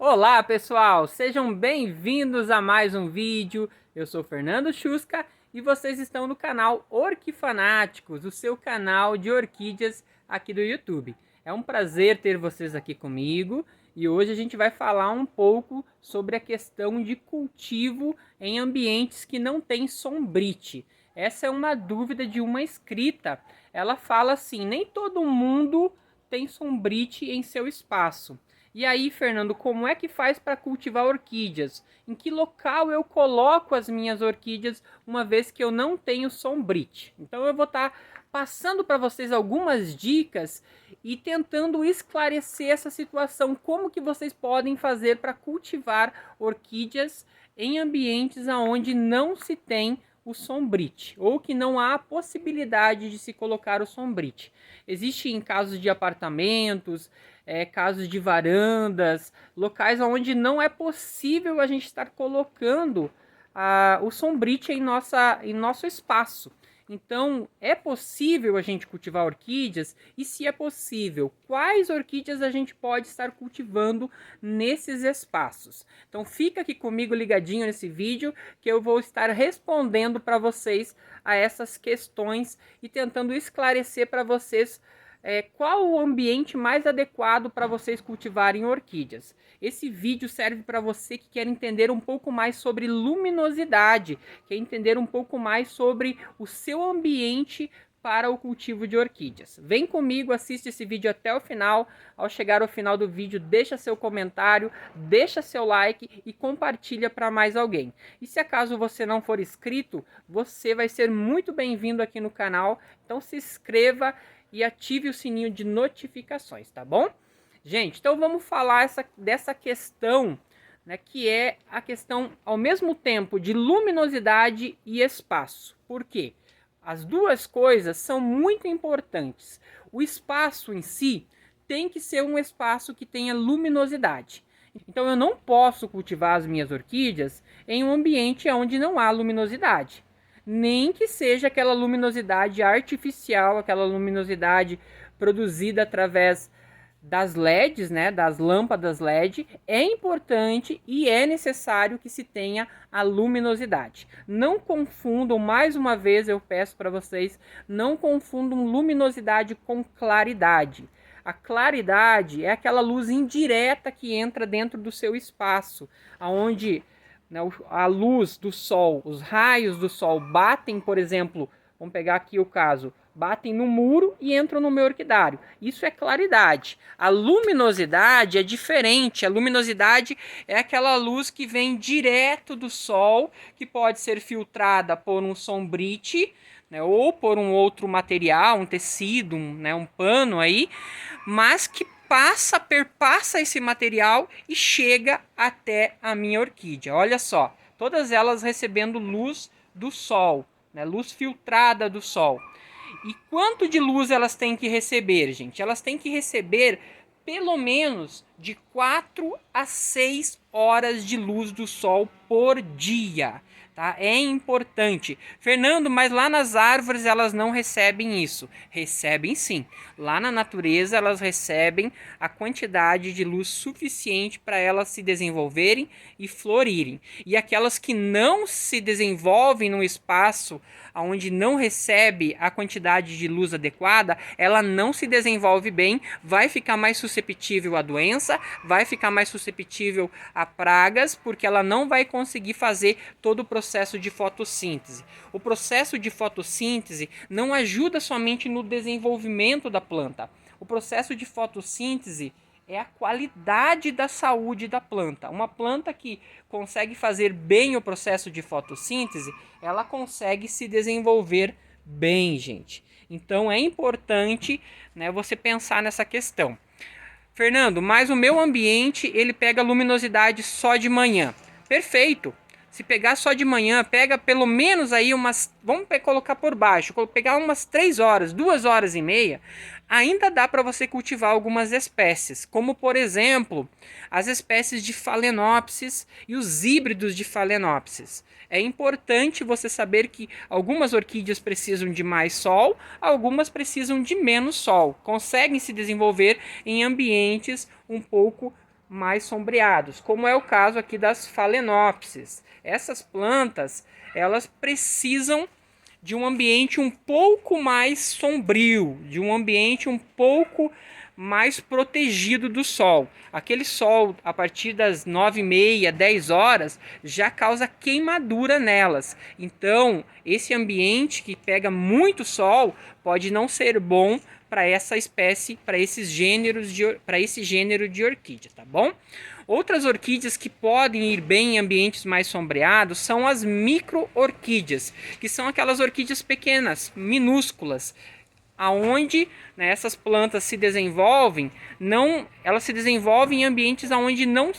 Olá pessoal, sejam bem-vindos a mais um vídeo. Eu sou Fernando Chusca e vocês estão no canal Orquifanáticos, o seu canal de orquídeas aqui do YouTube. É um prazer ter vocês aqui comigo e hoje a gente vai falar um pouco sobre a questão de cultivo em ambientes que não tem sombrite. Essa é uma dúvida de uma inscrita. Ela fala assim: nem todo mundo tem sombrite em seu espaço. E aí, Fernando, como é que faz para cultivar orquídeas? Em que local eu coloco as minhas orquídeas, uma vez que eu não tenho sombrite? Então eu vou estar passando para vocês algumas dicas e tentando esclarecer essa situação, como que vocês podem fazer para cultivar orquídeas em ambientes onde não se tem o sombrite, ou que não há possibilidade de se colocar o sombrite. Existe em casos de apartamentos, casos de varandas, locais onde não é possível a gente estar colocando o sombrite em nosso espaço. Então, é possível a gente cultivar orquídeas? E se é possível, quais orquídeas a gente pode estar cultivando nesses espaços? Então, fica aqui comigo ligadinho nesse vídeo, que eu vou estar respondendo para vocês a essas questões e tentando esclarecer para vocês qual o ambiente mais adequado para vocês cultivarem orquídeas. Esse vídeo serve para você que quer entender um pouco mais sobre luminosidade, quer entender um pouco mais sobre o seu ambiente para o cultivo de orquídeas. Vem comigo, assiste esse vídeo até o final. Ao chegar ao final do vídeo, deixa seu comentário, deixa seu like e compartilha para mais alguém. E se acaso você não for inscrito, você vai ser muito bem-vindo aqui no canal. Então se inscreva e ative o sininho de notificações, tá bom? Gente, então vamos falar dessa questão, né, que é a questão ao mesmo tempo de luminosidade e espaço. Por quê? As duas coisas são muito importantes. O espaço em si tem que ser um espaço que tenha luminosidade. Então eu não posso cultivar as minhas orquídeas em um ambiente onde não há luminosidade. Nem que seja aquela luminosidade artificial, aquela luminosidade produzida através das LEDs, né, das lâmpadas LED. É importante e é necessário que se tenha a luminosidade. Não confundam, mais uma vez eu peço para vocês, não confundam luminosidade com claridade. A claridade é aquela luz indireta que entra dentro do seu espaço, aonde, né, a luz do sol, os raios do sol batem, por exemplo, vamos pegar aqui o caso, batem no muro e entram no meu orquidário. Isso é claridade. A luminosidade é diferente. A luminosidade é aquela luz que vem direto do sol, que pode ser filtrada por um sombrite, né, ou por um outro material, um tecido, um pano aí, mas que perpassa esse material e chega até a minha orquídea. Olha só, todas elas recebendo luz do sol, né, luz filtrada do sol. E quanto de luz elas têm que receber, gente? Elas têm que receber pelo menos de 4 a 6 horas de luz do sol por dia. Tá? É importante. Fernando, mas lá nas árvores elas não recebem isso. Recebem sim. Lá na natureza elas recebem a quantidade de luz suficiente para elas se desenvolverem e florirem. E aquelas que não se desenvolvem no espaço onde não recebe a quantidade de luz adequada, ela não se desenvolve bem, vai ficar mais susceptível à doença, vai ficar mais susceptível a pragas, porque ela não vai conseguir fazer todo o processo de fotossíntese. O processo de fotossíntese não ajuda somente no desenvolvimento da planta. O processo de fotossíntese é a qualidade da saúde da planta. Uma planta que consegue fazer bem o processo de fotossíntese, ela consegue se desenvolver bem, gente. Então é importante, né, você pensar nessa questão. Fernando, mas o meu ambiente ele pega luminosidade só de manhã. Perfeito. Se pegar só de manhã, pega pelo menos aí umas, vamos colocar por baixo, pegar umas 3 horas, 2 horas e meia, ainda dá para você cultivar algumas espécies, como por exemplo, as espécies de Phalaenopsis e os híbridos de Phalaenopsis. É importante você saber que algumas orquídeas precisam de mais sol, algumas precisam de menos sol, conseguem se desenvolver em ambientes um pouco mais sombreados, como é o caso aqui das Phalaenopsis. Essas plantas, elas precisam de um ambiente um pouco mais sombrio, de um ambiente um pouco mais protegido do sol. Aquele sol a partir das 9h30, 10 horas já causa queimadura nelas. Então, esse ambiente que pega muito sol pode não ser bom para essa espécie, para esse gênero de orquídea, tá bom? Outras orquídeas que podem ir bem em ambientes mais sombreados são as micro-orquídeas, que são aquelas orquídeas pequenas, minúsculas, aonde, né, essas plantas se desenvolvem, elas se desenvolvem em ambientes onde não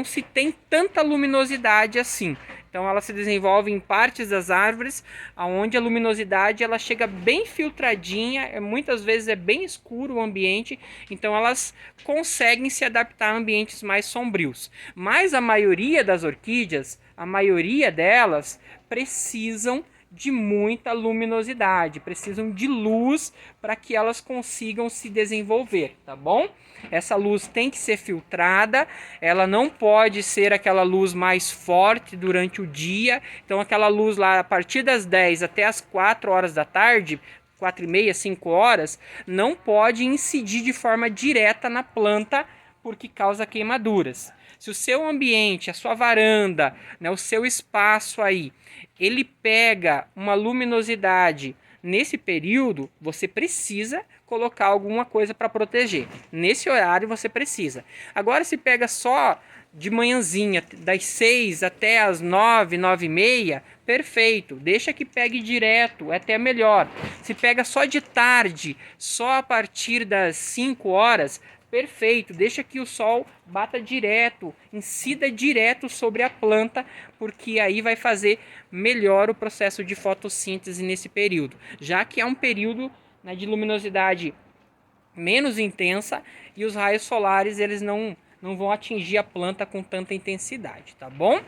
se tem tanta luminosidade assim. Então ela se desenvolve em partes das árvores, onde a luminosidade ela chega bem filtradinha, muitas vezes é bem escuro o ambiente, então elas conseguem se adaptar a ambientes mais sombrios. Mas a maioria das orquídeas, a maioria delas precisam de muita luminosidade, precisam de luz para que elas consigam se desenvolver, tá bom? Essa luz tem que ser filtrada, ela não pode ser aquela luz mais forte durante o dia, então aquela luz lá a partir das 10 até as 4 horas da tarde, 4h30, 5 horas, não pode incidir de forma direta na planta, porque causa queimaduras. Se o seu ambiente, a sua varanda, né, o seu espaço aí, ele pega uma luminosidade nesse período, você precisa colocar alguma coisa para proteger. Nesse horário você precisa. Agora, se pega só de manhãzinha, das 6 até as 9, 9h30, perfeito. Deixa que pegue direto, é até melhor. Se pega só de tarde, só a partir das 5 horas, perfeito, deixa que o sol bata direto, incida direto sobre a planta, porque aí vai fazer melhor o processo de fotossíntese nesse período, já que é um período, né, de luminosidade menos intensa e os raios solares eles não vão atingir a planta com tanta intensidade, tá bom?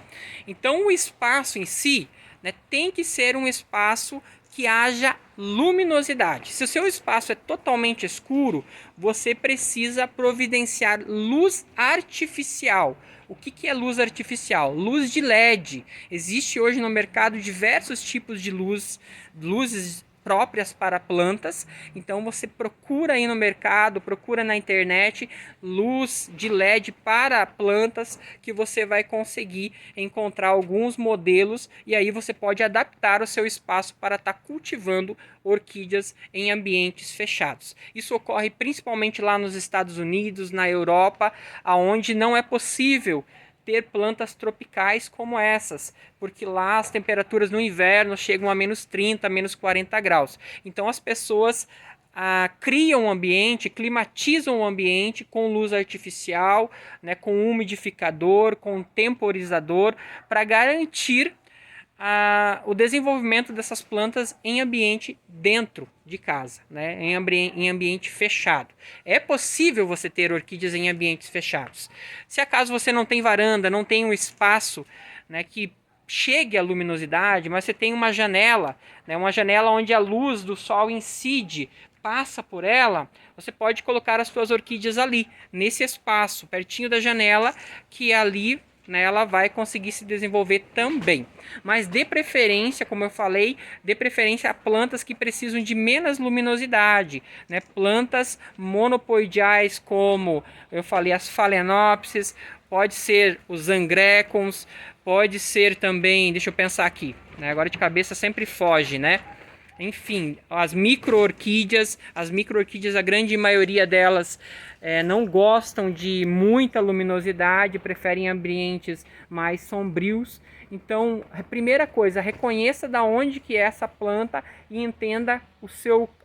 Então o espaço em si, né, tem que ser um espaço que haja luminosidade. Se o seu espaço é totalmente escuro, você precisa providenciar luz artificial. O que é luz artificial? Luz de LED. Existe hoje no mercado diversos tipos de luzes próprias para plantas, então você procura aí no mercado, procura na internet luz de LED para plantas, que você vai conseguir encontrar alguns modelos e aí você pode adaptar o seu espaço para estar cultivando orquídeas em ambientes fechados. Isso ocorre principalmente lá nos Estados Unidos, na Europa, aonde não é possível ter plantas tropicais como essas, porque lá as temperaturas no inverno chegam a -30, -40 graus. Então as pessoas criam um ambiente, climatizam o ambiente com luz artificial, né, com umidificador, com temporizador, para garantir o desenvolvimento dessas plantas em ambiente dentro de casa, né? Em ambiente fechado. É possível você ter orquídeas em ambientes fechados. Se acaso você não tem varanda, não tem um espaço, né, que chegue à luminosidade, mas você tem uma janela, né, uma janela onde a luz do sol incide, passa por ela, você pode colocar as suas orquídeas ali, nesse espaço, pertinho da janela, que ali, né, ela vai conseguir se desenvolver também. Mas de preferência, como eu falei, de preferência a plantas que precisam de menos luminosidade, né? Plantas monopoidiais, como eu falei, as Phalaenopsis, pode ser os Angrecons, pode ser também, deixa eu pensar aqui, né? Agora de cabeça sempre foge, né? Enfim, as micro-orquídeas, a grande maioria delas não gostam de muita luminosidade, preferem ambientes mais sombrios. Então, a primeira coisa, reconheça da onde que é essa planta e entenda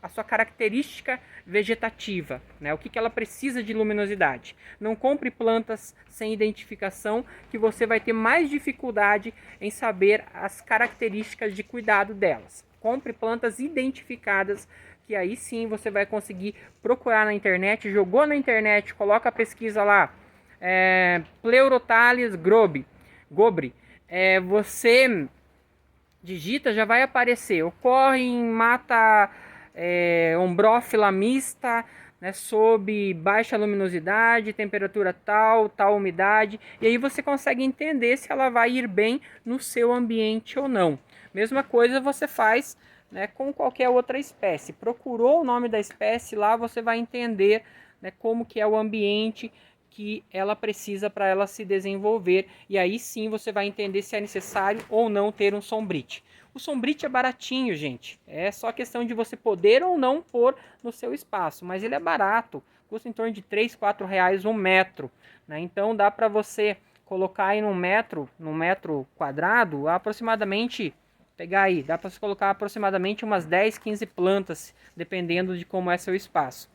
a sua característica vegetativa, né? O que ela precisa de luminosidade. Não compre plantas sem identificação, que você vai ter mais dificuldade em saber as características de cuidado delas. Compre plantas identificadas, que aí sim você vai conseguir procurar na internet. Jogou na internet, coloca a pesquisa lá, Pleurothales gobre. Você digita, já vai aparecer. Ocorre em mata ombrófila mista, né, sob baixa luminosidade, temperatura tal, tal umidade, e aí você consegue entender se ela vai ir bem no seu ambiente ou não. Mesma coisa você faz, né, com qualquer outra espécie. Procurou o nome da espécie lá, você vai entender, né, como que é o ambiente que ela precisa para ela se desenvolver, e aí sim você vai entender se é necessário ou não ter um sombrite. O sombrite é baratinho, gente. É só questão de você poder ou não pôr no seu espaço. Mas ele é barato. Custa em torno de 3, 4 reais um metro, né? Então dá para você colocar aí num metro quadrado, aproximadamente, pegar aí, dá para você colocar aproximadamente umas 10, 15 plantas, dependendo de como é seu espaço.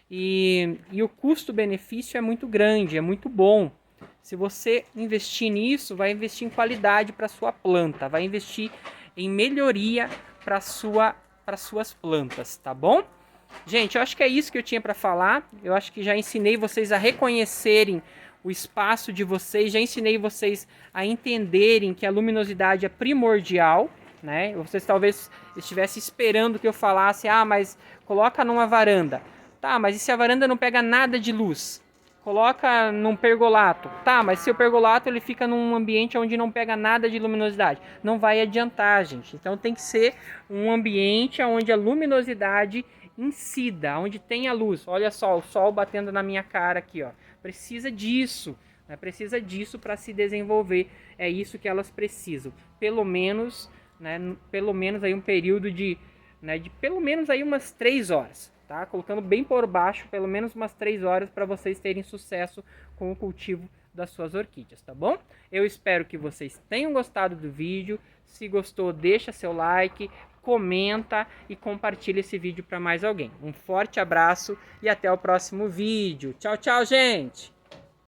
E o custo-benefício é muito grande, é muito bom. Se você investir nisso, vai investir em qualidade para sua planta, vai investir em melhoria para suas plantas, tá bom? Gente, eu acho que é isso que eu tinha para falar. Eu acho que já ensinei vocês a reconhecerem o espaço de vocês, já ensinei vocês a entenderem que a luminosidade é primordial, né? Vocês talvez estivessem esperando que eu falasse, mas coloca numa varanda. Tá, mas e se a varanda não pega nada de luz? Coloca num pergolato. Tá, mas se o pergolato ele fica num ambiente onde não pega nada de luminosidade, não vai adiantar, gente. Então tem que ser um ambiente onde a luminosidade incida, onde tem a luz. Olha só, o sol batendo na minha cara aqui, ó. Precisa disso, né? Precisa disso para se desenvolver. É isso que elas precisam. Pelo menos, né? Pelo menos aí um período de pelo menos aí umas 3 horas. Tá? Colocando bem por baixo, pelo menos umas 3 horas para vocês terem sucesso com o cultivo das suas orquídeas, tá bom? Eu espero que vocês tenham gostado do vídeo. Se gostou, deixa seu like, comenta e compartilha esse vídeo para mais alguém. Um forte abraço e até o próximo vídeo. Tchau, tchau, gente!